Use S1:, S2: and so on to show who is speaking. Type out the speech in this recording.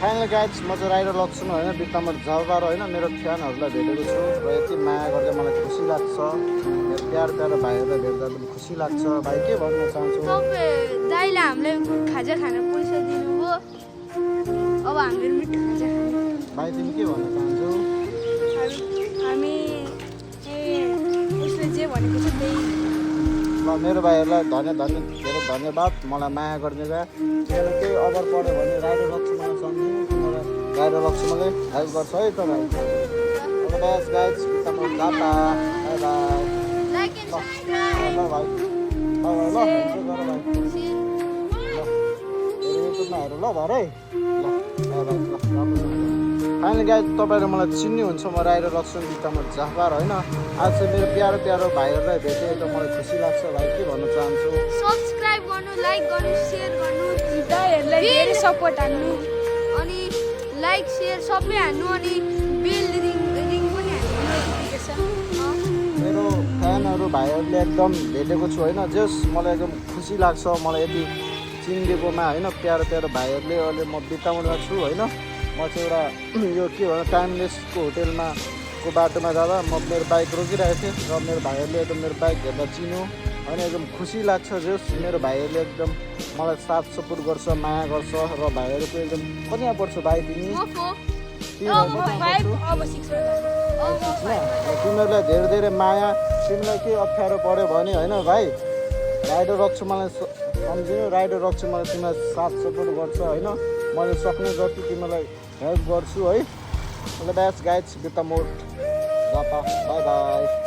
S1: final guys म चाहिँ rider Laxman होइन बित्तामा जलबार होइन मेरो फ्यानहरूलाई भेटेको छु र यति माया गर्दा मलाई खुसी लाग्छ मेरो प्यारो प्यारो भाइहरूलाई भेट्दा पनि खुसी लाग्छ भाइ के भन्न चाहन्छु
S2: दाइले हामीलाई खाजा खान पैसा दिनुभयो अब हामीहरू मिठो खाजा खाने
S1: भाइ तिमी के भन्न चाहन्छौ
S2: हामी उसले जे भनेको छ त्यही
S1: ल मेरो भाइहरूलाई धेरै धन्यवाद मलाई माया गरिदिँदा मेरो केही अभर पऱ्यो भने राइडर लक्ष्मणलाई सम्झिनु मलाई राइडर लक्ष्मणले हेल्प गर्छ है त भाइ बेस्ट गाइज बित्तामा tata bye bye
S2: like and subscribe
S1: ल भाइ ल हुन्छ गर भाइ युट्युबमा हेर ल भरे ल फाइनली गाइज तपाईँहरू मलाई चिन्नुहुन्छ म राइडर लक्ष्मण बित्तामा जाफार होइन आज चाहिँ मेरो प्यारो प्यारो भाइहरूलाई भेटेँ त मलाई खुसी लाग्छ भाइ के भन्न चाहन्छु
S2: सब्स्क्राइब गर्नु लाइक गर्नु सेयर गर्नु दाइहरूलाई धेरै सपोर्ट हान्नु अनि लाइक सेयर सबै हान्नु अनि बेल रिङ पनि हान्नु नोटिफिकेसन
S1: मेरो फ्यानहरू भाइहरूले एकदम भेटेको छु होइन जस मलाई एकदम खुसी लाग्छ मलाई यति चिनिदिएकोमा होइन प्यारो प्यारो भाइहरूले अहिले म बिताउनमा छु होइन म चाहिँ एउटा यो के भन्छ टाइमलेसको होटेलमा को बाटोमा जाँदा म मेरो बाइक रोकिरहेको थिएँ र मेरो भाइहरूले एकदम मेरो बाइक हेर्दा चिन्यो होइन एकदम खुसी लाग्छ जस मेरो भाइहरूले एकदम मलाई साथ सपोर्ट गर्छ माया गर्छ र भाइहरूको एकदम कतिमा पर्छ भाइ तिमी तिमीहरूलाई धेरै धेरै माया तिमीलाई केही अप्ठ्यारो पऱ्यो भने होइन भाइ राइडर लक्ष्मणलाई सम्झिनु राइडर लक्ष्मणलाई तिमीलाई साथ सपोर्ट गर्छ होइन मैले सक्ने जति तिमीलाई हेल्प गर्छु है ल बेस्ट गाइज बित्ता मोड बाई बाई